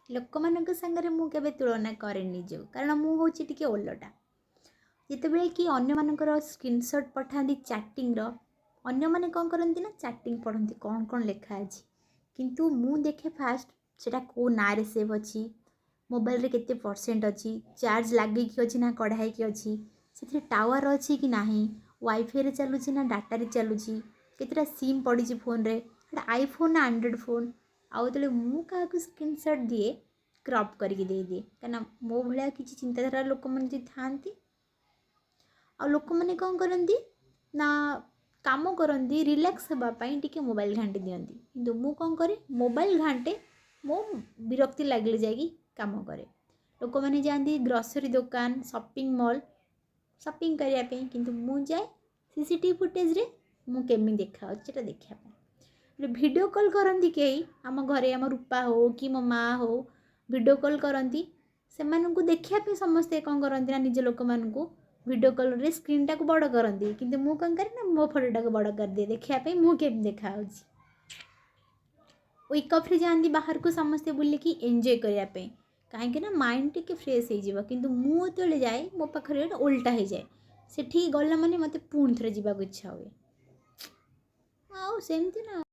ଲୋକମାନଙ୍କ ସାଙ୍ଗରେ ମୁଁ କେବେ ତୁଳନା କରେନି ନିଜକୁ, କାରଣ ମୁଁ ହେଉଛି ଟିକେ ଓଲଟା। ଯେତେବେଳେ କି ଅନ୍ୟମାନଙ୍କର ସ୍କ୍ରିନଶଟ୍ ପଠାନ୍ତି ଚାଟିଂର, ଅନ୍ୟମାନେ କ'ଣ କରନ୍ତି ନା ଚାଟିଂ ପଢ଼ନ୍ତି କ'ଣ ଲେଖା ଅଛି, କିନ୍ତୁ ମୁଁ ଦେଖେ ଫାଷ୍ଟ ସେଟା କେଉଁ ନାଁରେ ସେଭ୍ ଅଛି, ମୋବାଇଲରେ କେତେ % ଅଛି, ଚାର୍ଜ ଲାଗିକି ଅଛି ନା କଢ଼ା ହେଇକି ଅଛି, ସେଥିରେ ଟାୱାର ଅଛି କି ନାହିଁ, ୱାଇଫାଇରେ ଚାଲୁଛି ନା ଡାଟାରେ ଚାଲୁଛି, କେତେଟା ସିମ୍ ପଡ଼ିଛି ଫୋନ୍ରେ, ସେଇଟା ଆଇଫୋନ୍ ନା ଆଣ୍ଡ୍ରଏଡ଼୍ ଫୋନ୍। ଆଉ ଯେତେବେଳେ ମୁଁ କାହାକୁ ସ୍କ୍ରିନଶଟ୍ ଦିଏ କ୍ରପ୍ କରିକି ଦେଇଦିଏ, କାହିଁକିନା ମୋ ଭଳିଆ କିଛି ଚିନ୍ତାଧାରା ଲୋକମାନେ ଯଦି ଥାଆନ୍ତି, ଆଉ ଲୋକମାନେ କ'ଣ କରନ୍ତି ନା କାମ କରନ୍ତି ରିଲାକ୍ସ ହେବା ପାଇଁ ଟିକେ ମୋବାଇଲ ଘାଣ୍ଟି ଦିଅନ୍ତି, କିନ୍ତୁ ମୁଁ କ'ଣ କରେ ମୋବାଇଲ ଘାଣ୍ଟେ, ମୁଁ ବିରକ୍ତି ଲାଗିଲେ ଯାଇକି କାମ କରେ। ଲୋକମାନେ ଯାଆନ୍ତି ଗ୍ରୋସରୀ ଦୋକାନ, ସପିଂ ମଲ୍ ସପିଂ କରିବା ପାଇଁ, କିନ୍ତୁ ମୁଁ ଯାଏ CCTV ଫୁଟେଜ୍ରେ ମୁଁ କେମିତି ଦେଖାଯାଉଛି ସେଇଟା ଦେଖିବା ପାଇଁ। ଭିଡ଼ିଓ କଲ୍ କରନ୍ତି କେହି ଆମ ଘରେ, ଆମ ରୂପା ହଉ କି ମୋ ମା ହଉ ଭିଡ଼ିଓ କଲ୍ କରନ୍ତି, ସେମାନଙ୍କୁ ଦେଖିବା ପାଇଁ ସମସ୍ତେ କ'ଣ କରନ୍ତି ନା ନିଜ ଲୋକମାନଙ୍କୁ ଭିଡ଼ିଓ କଲ୍ରେ ସ୍କ୍ରିନ୍ଟାକୁ ବଡ଼ କରନ୍ତି, କିନ୍ତୁ ମୁଁ କ'ଣ କରେ ନା ମୋ ଫଟୋଟାକୁ ବଡ଼ କରିଦିଏ ଦେଖିବା ପାଇଁ ମୁଁ କେମିତି ଦେଖାଯାଉଛି। ୱିକ୍ ଅଫ୍ରେ ଯାଆନ୍ତି ବାହାରକୁ ସମସ୍ତେ ବୁଲିକି ଏନ୍ଜୟ କରିବା ପାଇଁ, କାହିଁକି ନା ମାଇଣ୍ଡ ଟିକେ ଫ୍ରେଶ୍ ହେଇଯିବ, କିନ୍ତୁ ମୁଁ ଯେତେବେଳେ ଯାଏ ମୋ ପାଖରେ ଗୋଟେ ଓଲଟା ହେଇଯାଏ, ସେଠିକି ଗଲା ମାନେ ମୋତେ ପୁଣି ଥରେ ଯିବାକୁ ଇଚ୍ଛା ହୁଏ। ଆଉ ସେମିତି ନା।